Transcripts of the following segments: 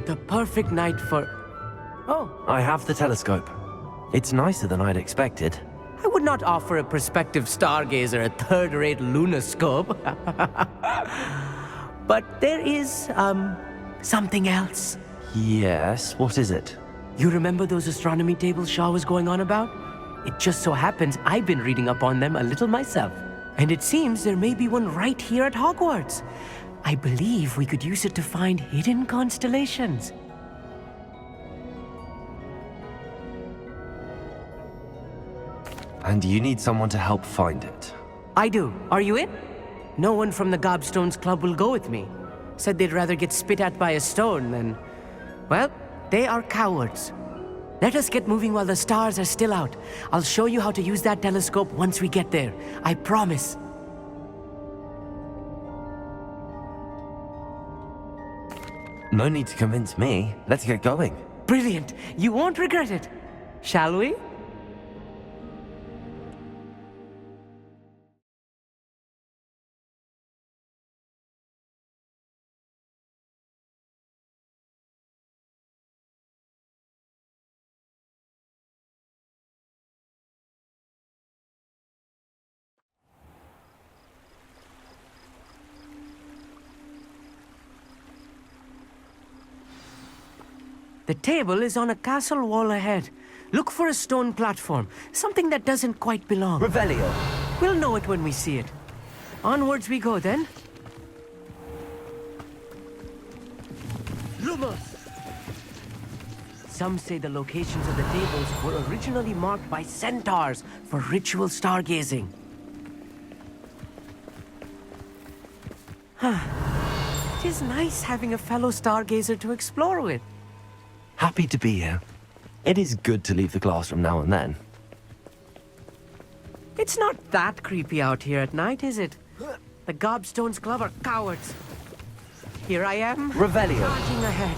The perfect night for... Oh, I have the telescope. It's nicer than I'd expected. I would not offer a prospective stargazer a third-rate lunoscope. But there is, something else. Yes, what is it? You remember those astronomy tables Shaw was going on about? It just so happens I've been reading up on them a little myself. And it seems there may be one right here at Hogwarts. I believe we could use it to find hidden constellations. And you need someone to help find it. I do. Are you in? No one from the Gobstones Club will go with me. Said they'd rather get spit at by a stone than... Well, they are cowards. Let us get moving while the stars are still out. I'll show you how to use that telescope once we get there. I promise. No need to convince me. Let's get going. Brilliant. You won't regret it. Shall we? The table is on a castle wall ahead. Look for a stone platform, something that doesn't quite belong. Revelio. We'll know it when we see it. Onwards we go, then. Lumos! Some say the locations of the tables were originally marked by centaurs for ritual stargazing. It is nice having a fellow stargazer to explore with. Happy to be here. It is good to leave the classroom now and then. It's not that creepy out here at night, is it? The Gobstones Club are cowards. Here I am. Revelio. Charging ahead.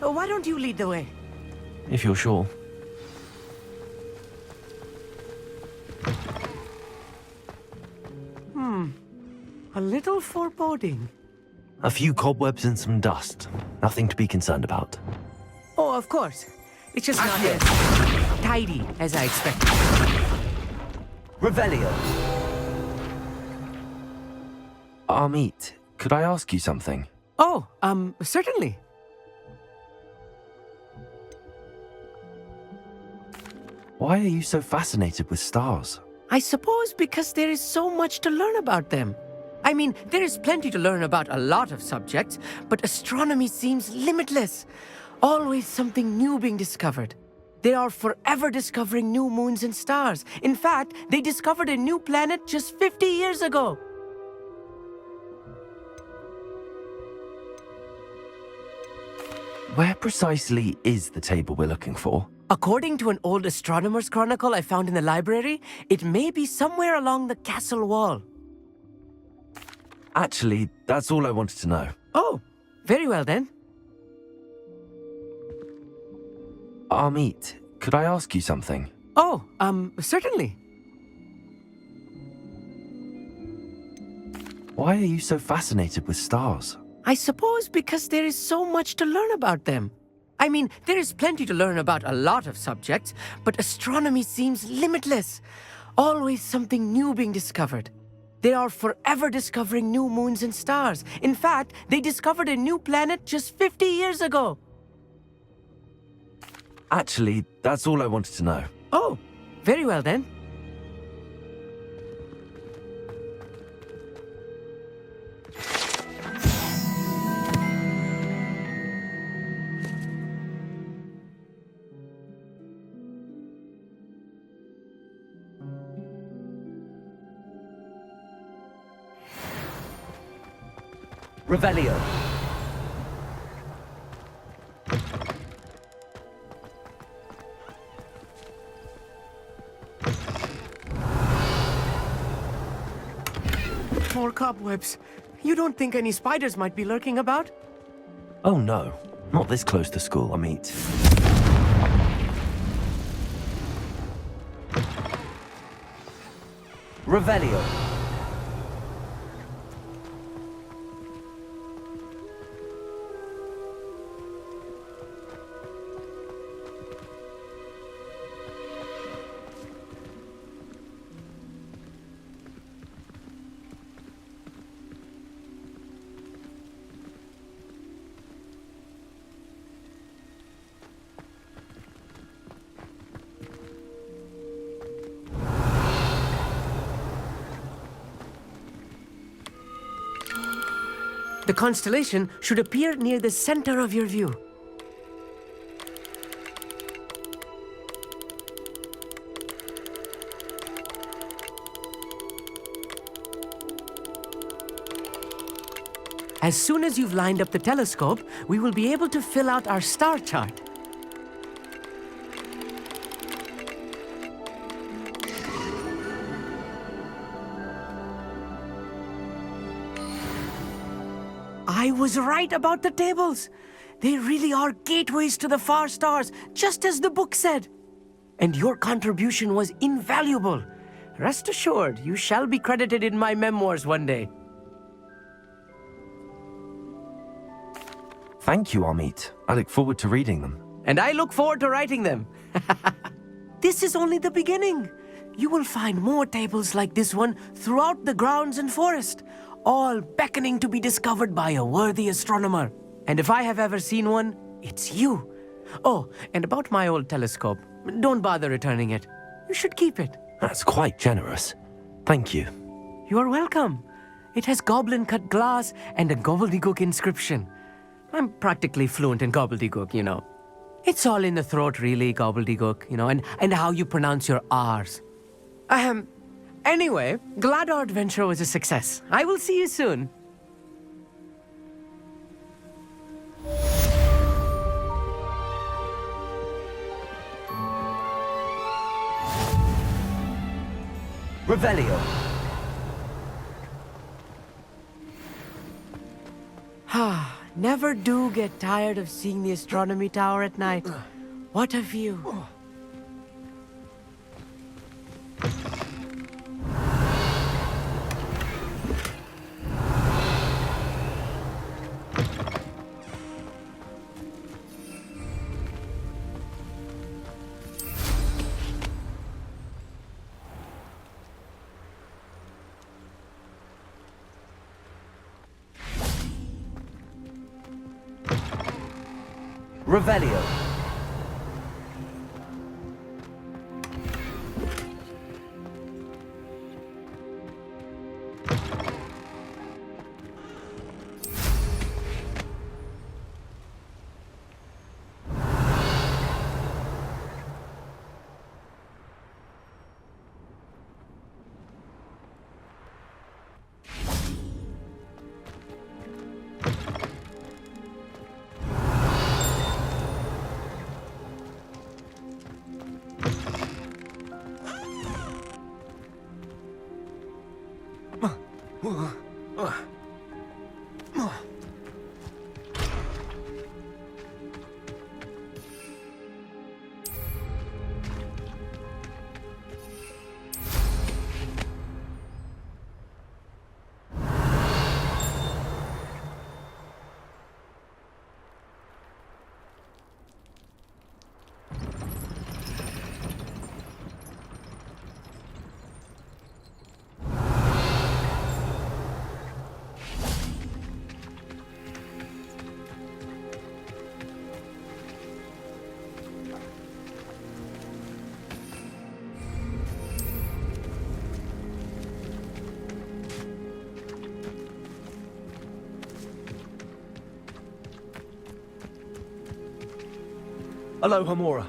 Why don't you lead the way? If you're sure. A little foreboding. A few cobwebs and some dust. Nothing to be concerned about. Oh, of course. It's just not as tidy as I expected. Revelio. Amit, could I ask you something? Oh, certainly. Why are you so fascinated with stars? I suppose because there is so much to learn about them. I mean, there is plenty to learn about a lot of subjects, but astronomy seems limitless. Always something new being discovered. They are forever discovering new moons and stars. In fact, they discovered a new planet just 50 years ago. Where precisely is the table we're looking for? According to an old astronomer's chronicle I found in the library, it may be somewhere along the castle wall. Actually, that's all I wanted to know. Oh, very well then. Amit, could I ask you something? Oh, certainly. Why are you so fascinated with stars? I suppose because there is so much to learn about them. I mean, there is plenty to learn about a lot of subjects, but astronomy seems limitless. Always something new being discovered. They are forever discovering new moons and stars. In fact, they discovered a new planet just 50 years ago. Actually, that's all I wanted to know. Oh, very well then. Revelio. More cobwebs. You don't think any spiders might be lurking about? Oh no, not this close to school, Amit. Revelio. The constellation should appear near the center of your view. As soon as you've lined up the telescope, we will be able to fill out our star chart. I was right about the tables. They really are gateways to the far stars, just as the book said. And your contribution was invaluable. Rest assured, you shall be credited in my memoirs one day. Thank you, Amit. I look forward to reading them. And I look forward to writing them. This is only the beginning. You will find more tables like this one throughout the grounds and forest, all beckoning to be discovered by a worthy astronomer. And if I have ever seen one, it's you. Oh, and about my old telescope, don't bother returning it. You should keep it. That's quite generous. Thank you. You are welcome. It has goblin-cut glass and a gobbledygook inscription. I'm practically fluent in gobbledygook, you know. It's all in the throat, really, gobbledygook, you know, and how you pronounce your R's. Anyway, glad our adventure was a success. I will see you soon. Revelio. Never do get tired of seeing the astronomy tower at night. What a view. Revelio. Aloha Mora.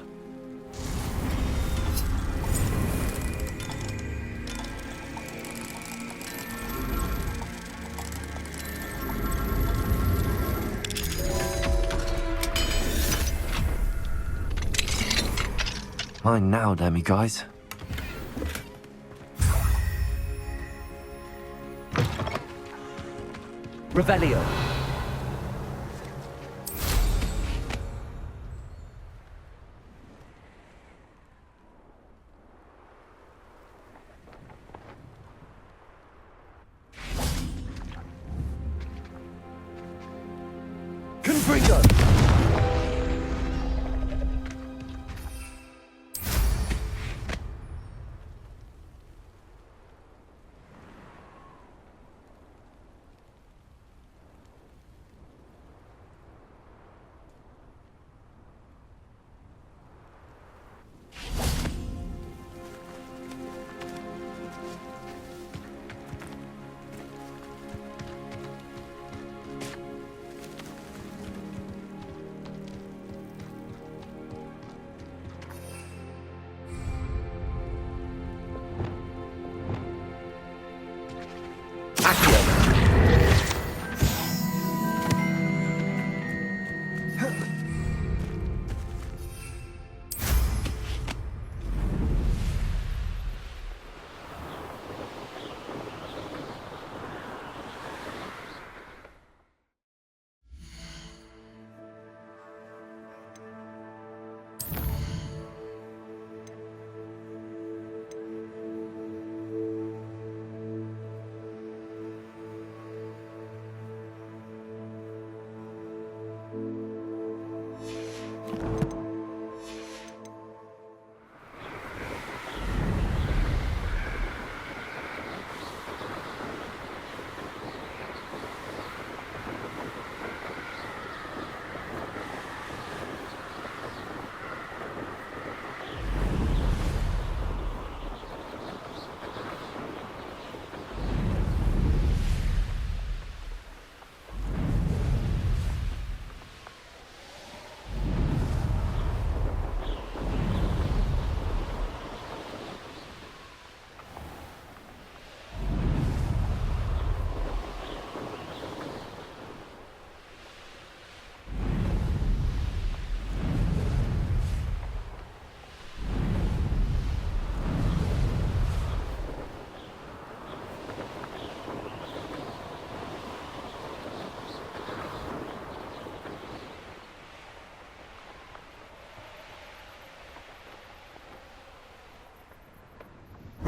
Fine now, Demi guys. Revelio. Confringo.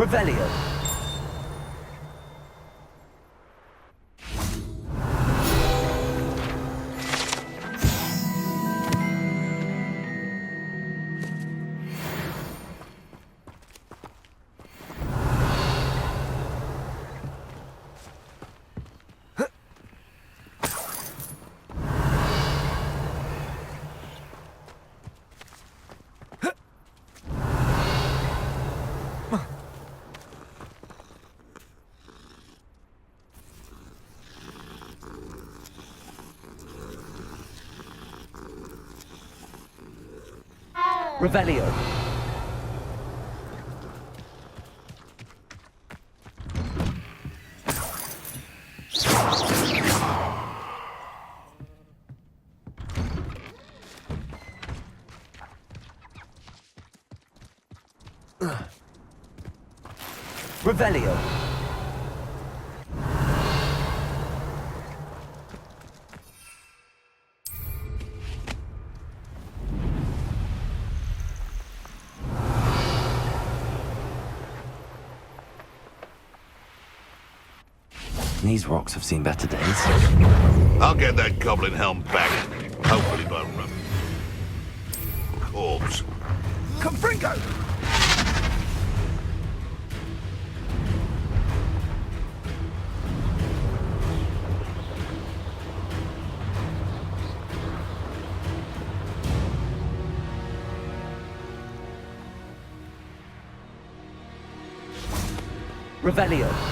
Revelio. Revelio. Revelio. These rocks have seen better days. I'll get that goblin helm back. Hopefully by corpse. Confringo! Revelio.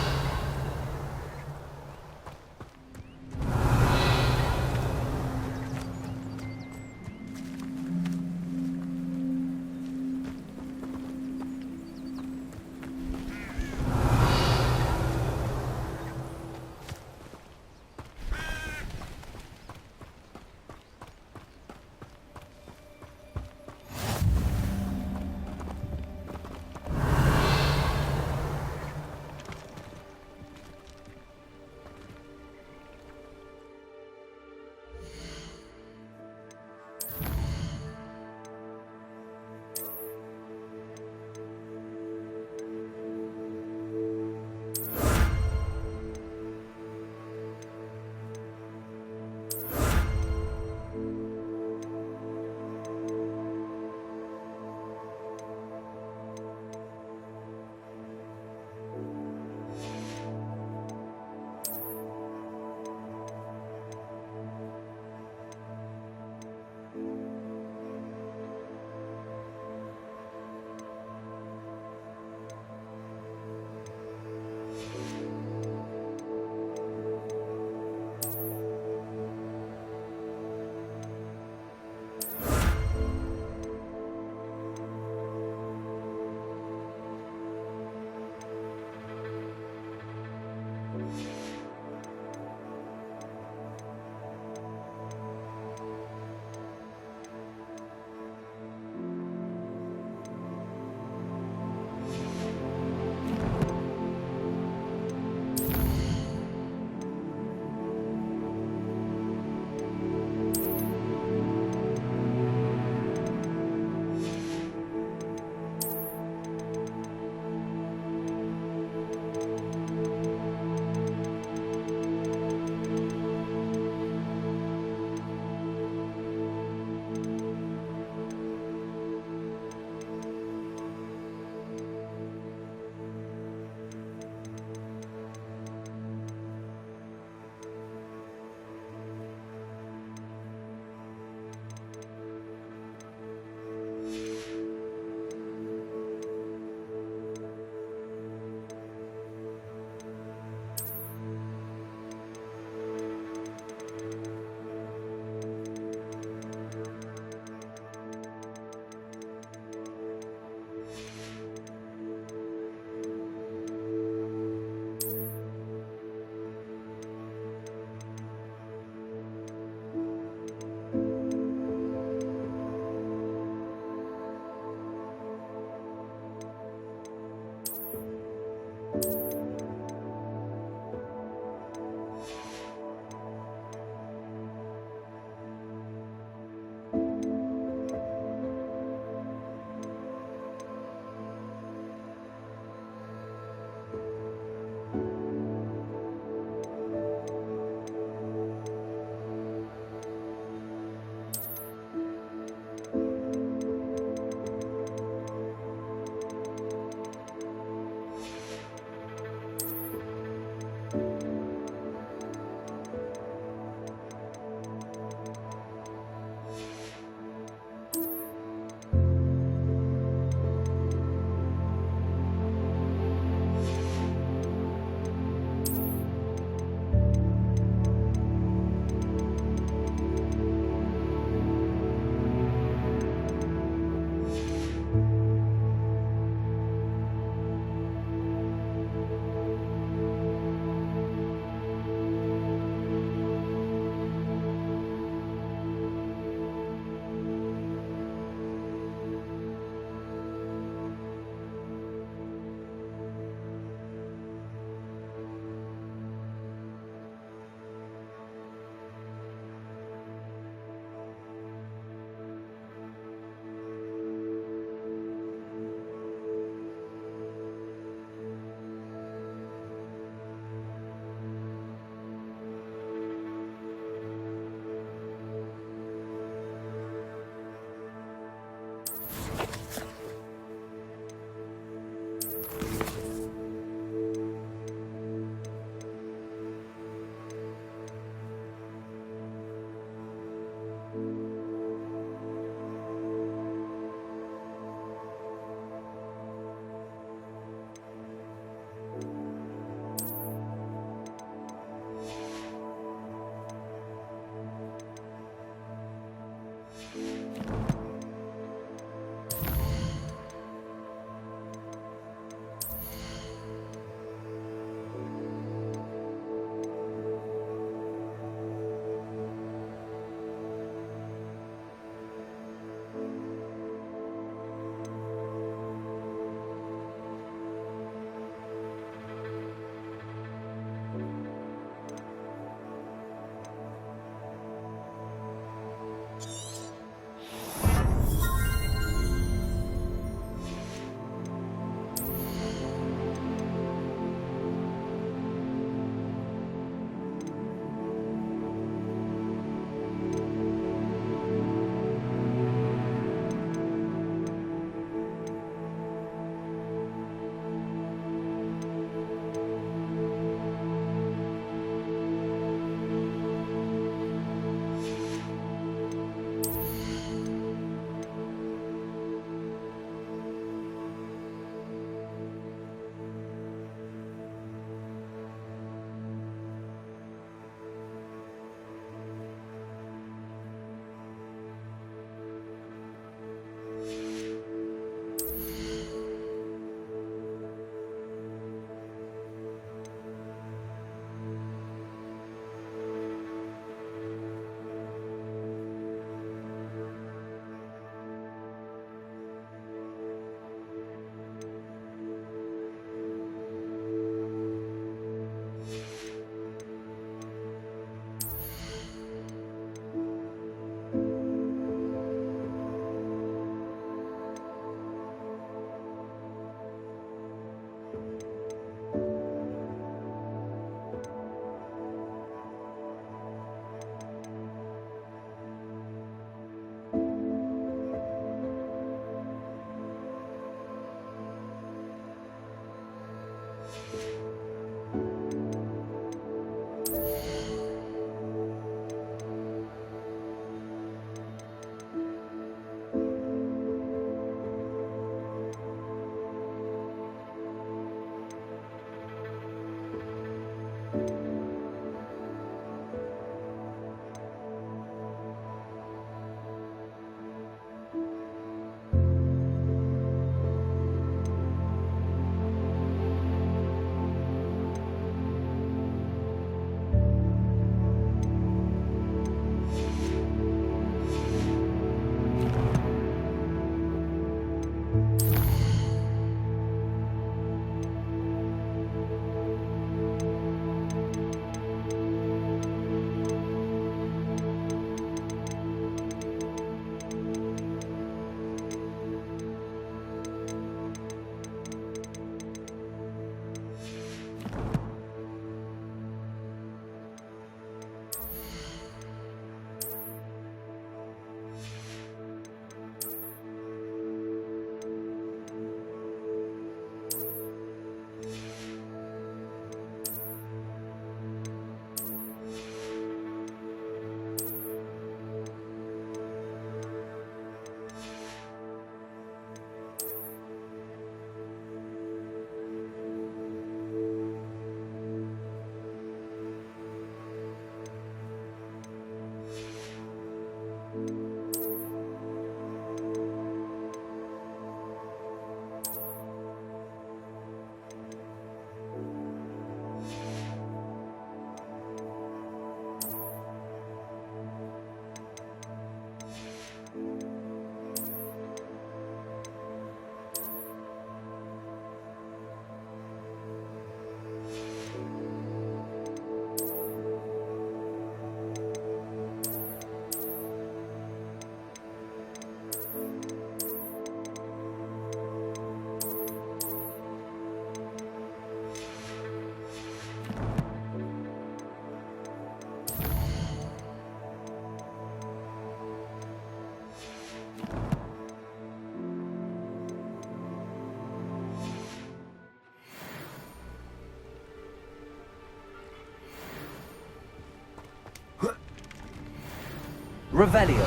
Revelio.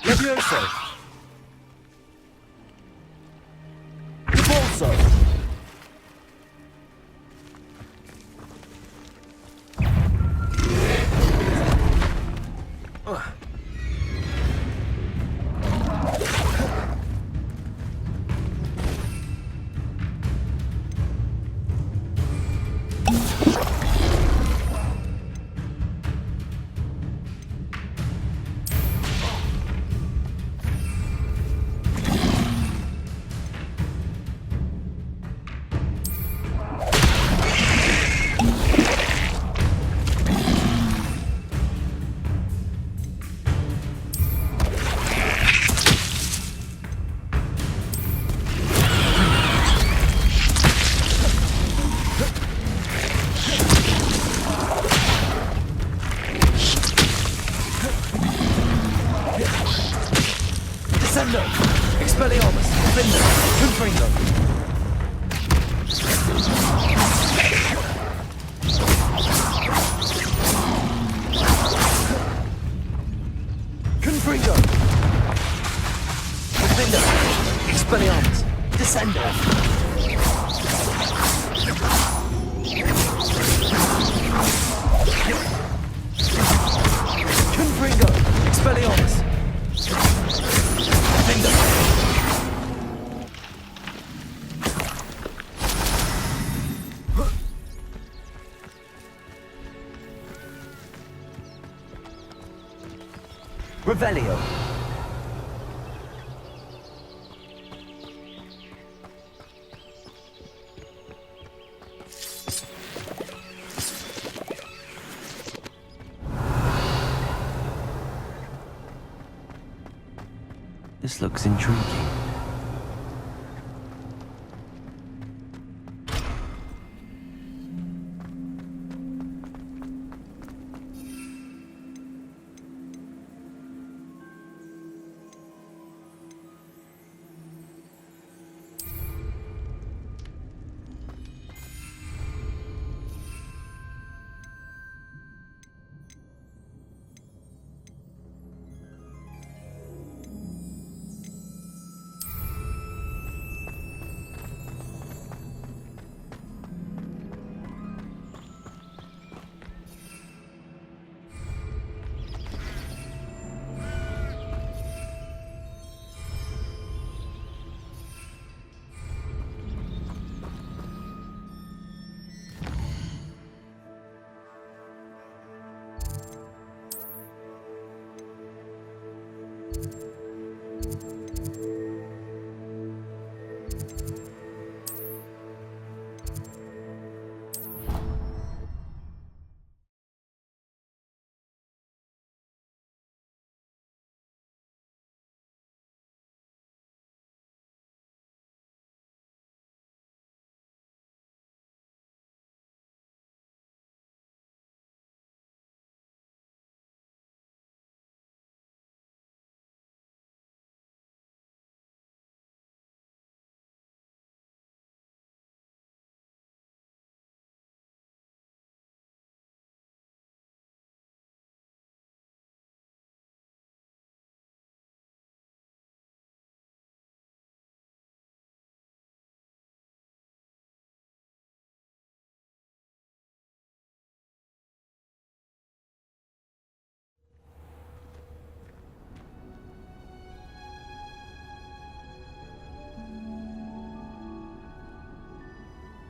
Levioso. Revolso. Descendo! Expelliarmus! Defender! Confringo! Confringo! Defender! Expelliarmus! Descendo! Confringo! Expelliarmus! Revelio. This looks intriguing.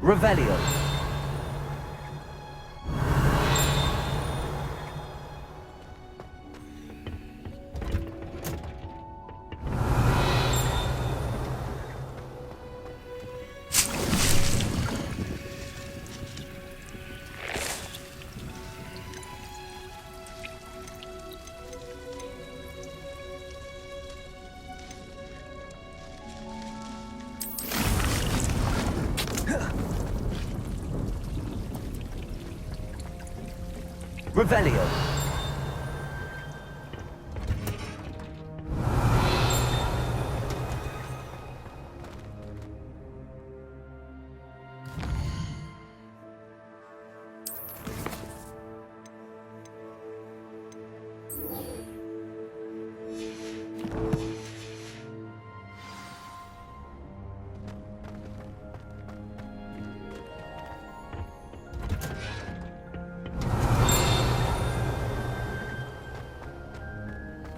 Revelio. Revelio.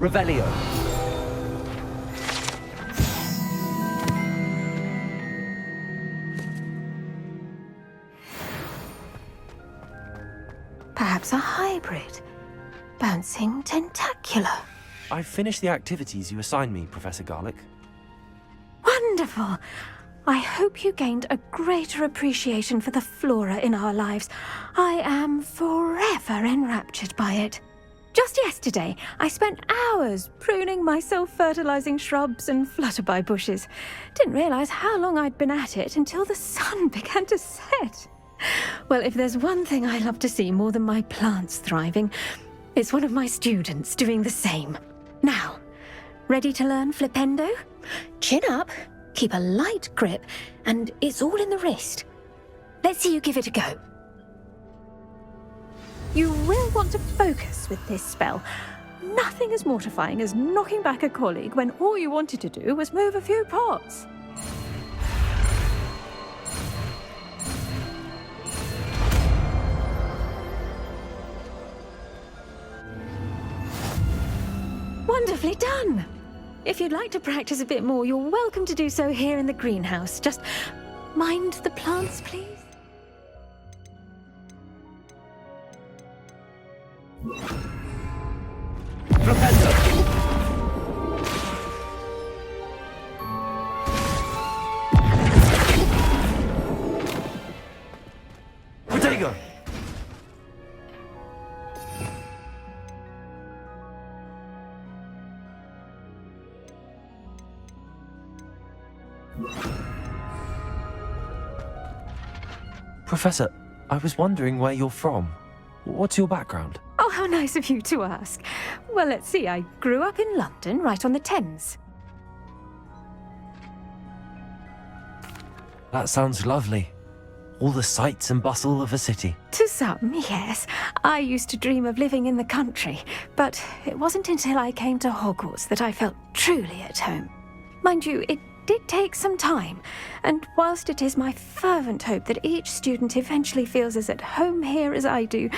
Revelio. Perhaps a hybrid. Bouncing tentacular. I've finished the activities you assigned me, Professor Garlick. Wonderful! I hope you gained a greater appreciation for the flora in our lives. I am forever enraptured by it. Just yesterday, I spent hours pruning my self-fertilizing shrubs and flutterby bushes. Didn't realize how long I'd been at it until the sun began to set. Well, if there's one thing I love to see more than my plants thriving, it's one of my students doing the same. Now, ready to learn flipendo? Chin up, keep a light grip, and it's all in the wrist. Let's see you give it a go. You will want to focus with this spell. Nothing as mortifying as knocking back a colleague when all you wanted to do was move a few pots. Wonderfully done! If you'd like to practice a bit more, you're welcome to do so here in the greenhouse. Just mind the plants, please. Protego! Professor, I was wondering where you're from. What's your background? Oh, how nice of you to ask. Well, let's see. I grew up in London, right on the Thames. That sounds lovely. All the sights and bustle of a city. To some, yes. I used to dream of living in the country, but it wasn't until I came to Hogwarts that I felt truly at home. Mind you, it did take some time, and whilst it is my fervent hope that each student eventually feels as at home here as I do,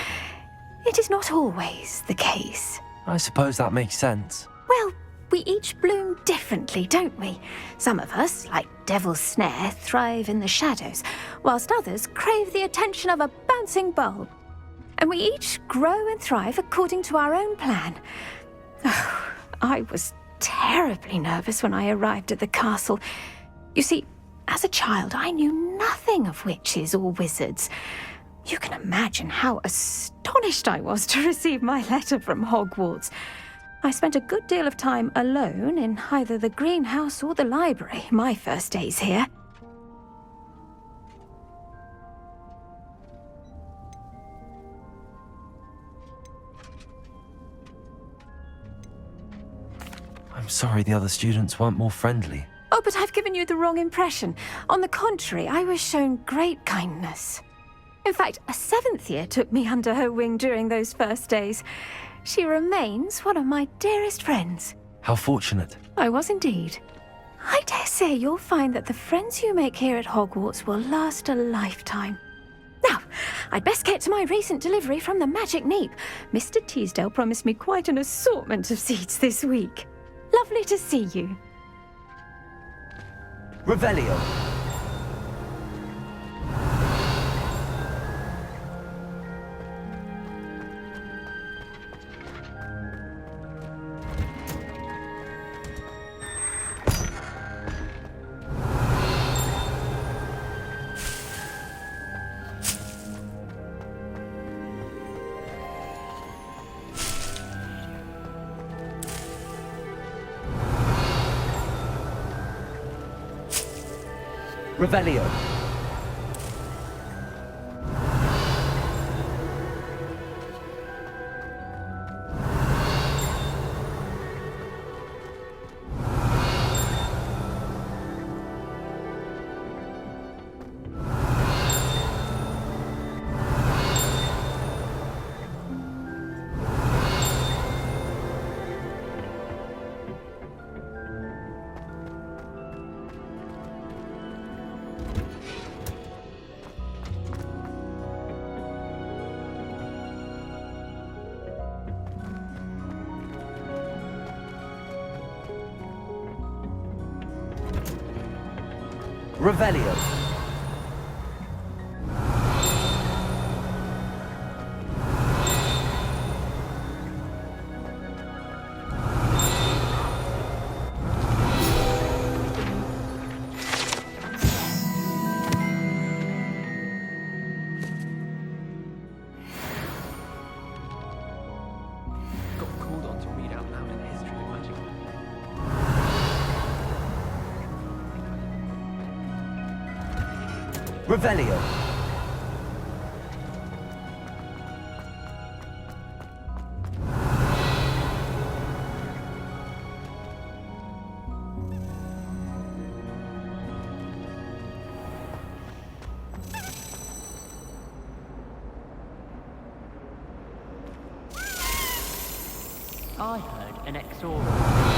it is not always the case. I suppose that makes sense. Well, we each bloom differently, don't we? Some of us, like Devil's Snare, thrive in the shadows, whilst others crave the attention of a bouncing bulb. And we each grow and thrive according to our own plan. Oh, I was terribly nervous when I arrived at the castle. You see, as a child, I knew nothing of witches or wizards. You can imagine how astonished I was to receive my letter from Hogwarts. I spent a good deal of time alone in either the greenhouse or the library my first days here. I'm sorry the other students weren't more friendly. Oh, but I've given you the wrong impression. On the contrary, I was shown great kindness. In fact, a seventh year took me under her wing during those first days. She remains one of my dearest friends. How fortunate. I was indeed. I dare say you'll find that the friends you make here at Hogwarts will last a lifetime. Now, I'd best get to my recent delivery from the Magic Neep. Mr. Teasdale promised me quite an assortment of seeds this week. Lovely to see you. Revelio. Revelio. Revelio. Got called on to read out loud in history of magic. Revelio. I heard an exorcism.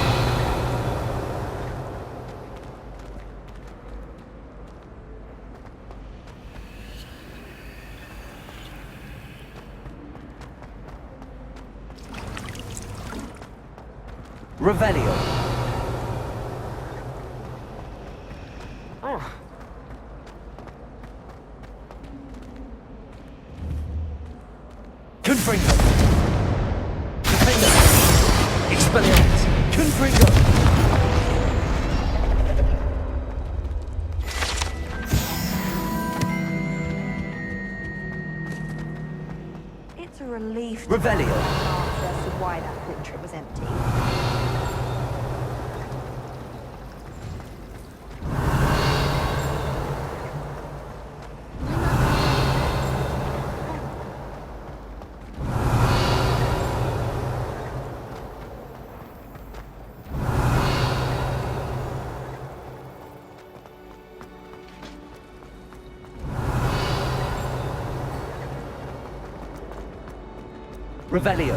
Revelio. Confringo. Defender. Expelliarmus. Confringo. It's a relief Revelio. to answer as to why that portrait was empty. Revelio.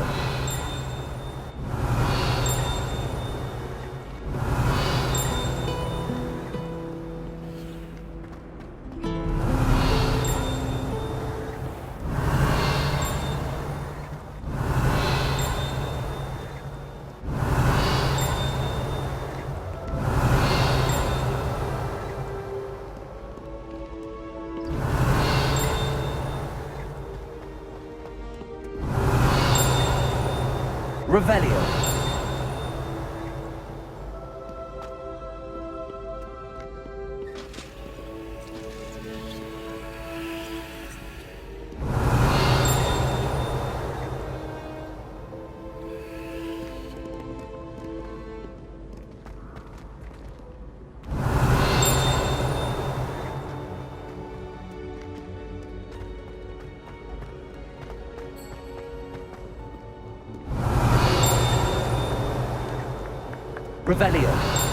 Revelio. Revelio.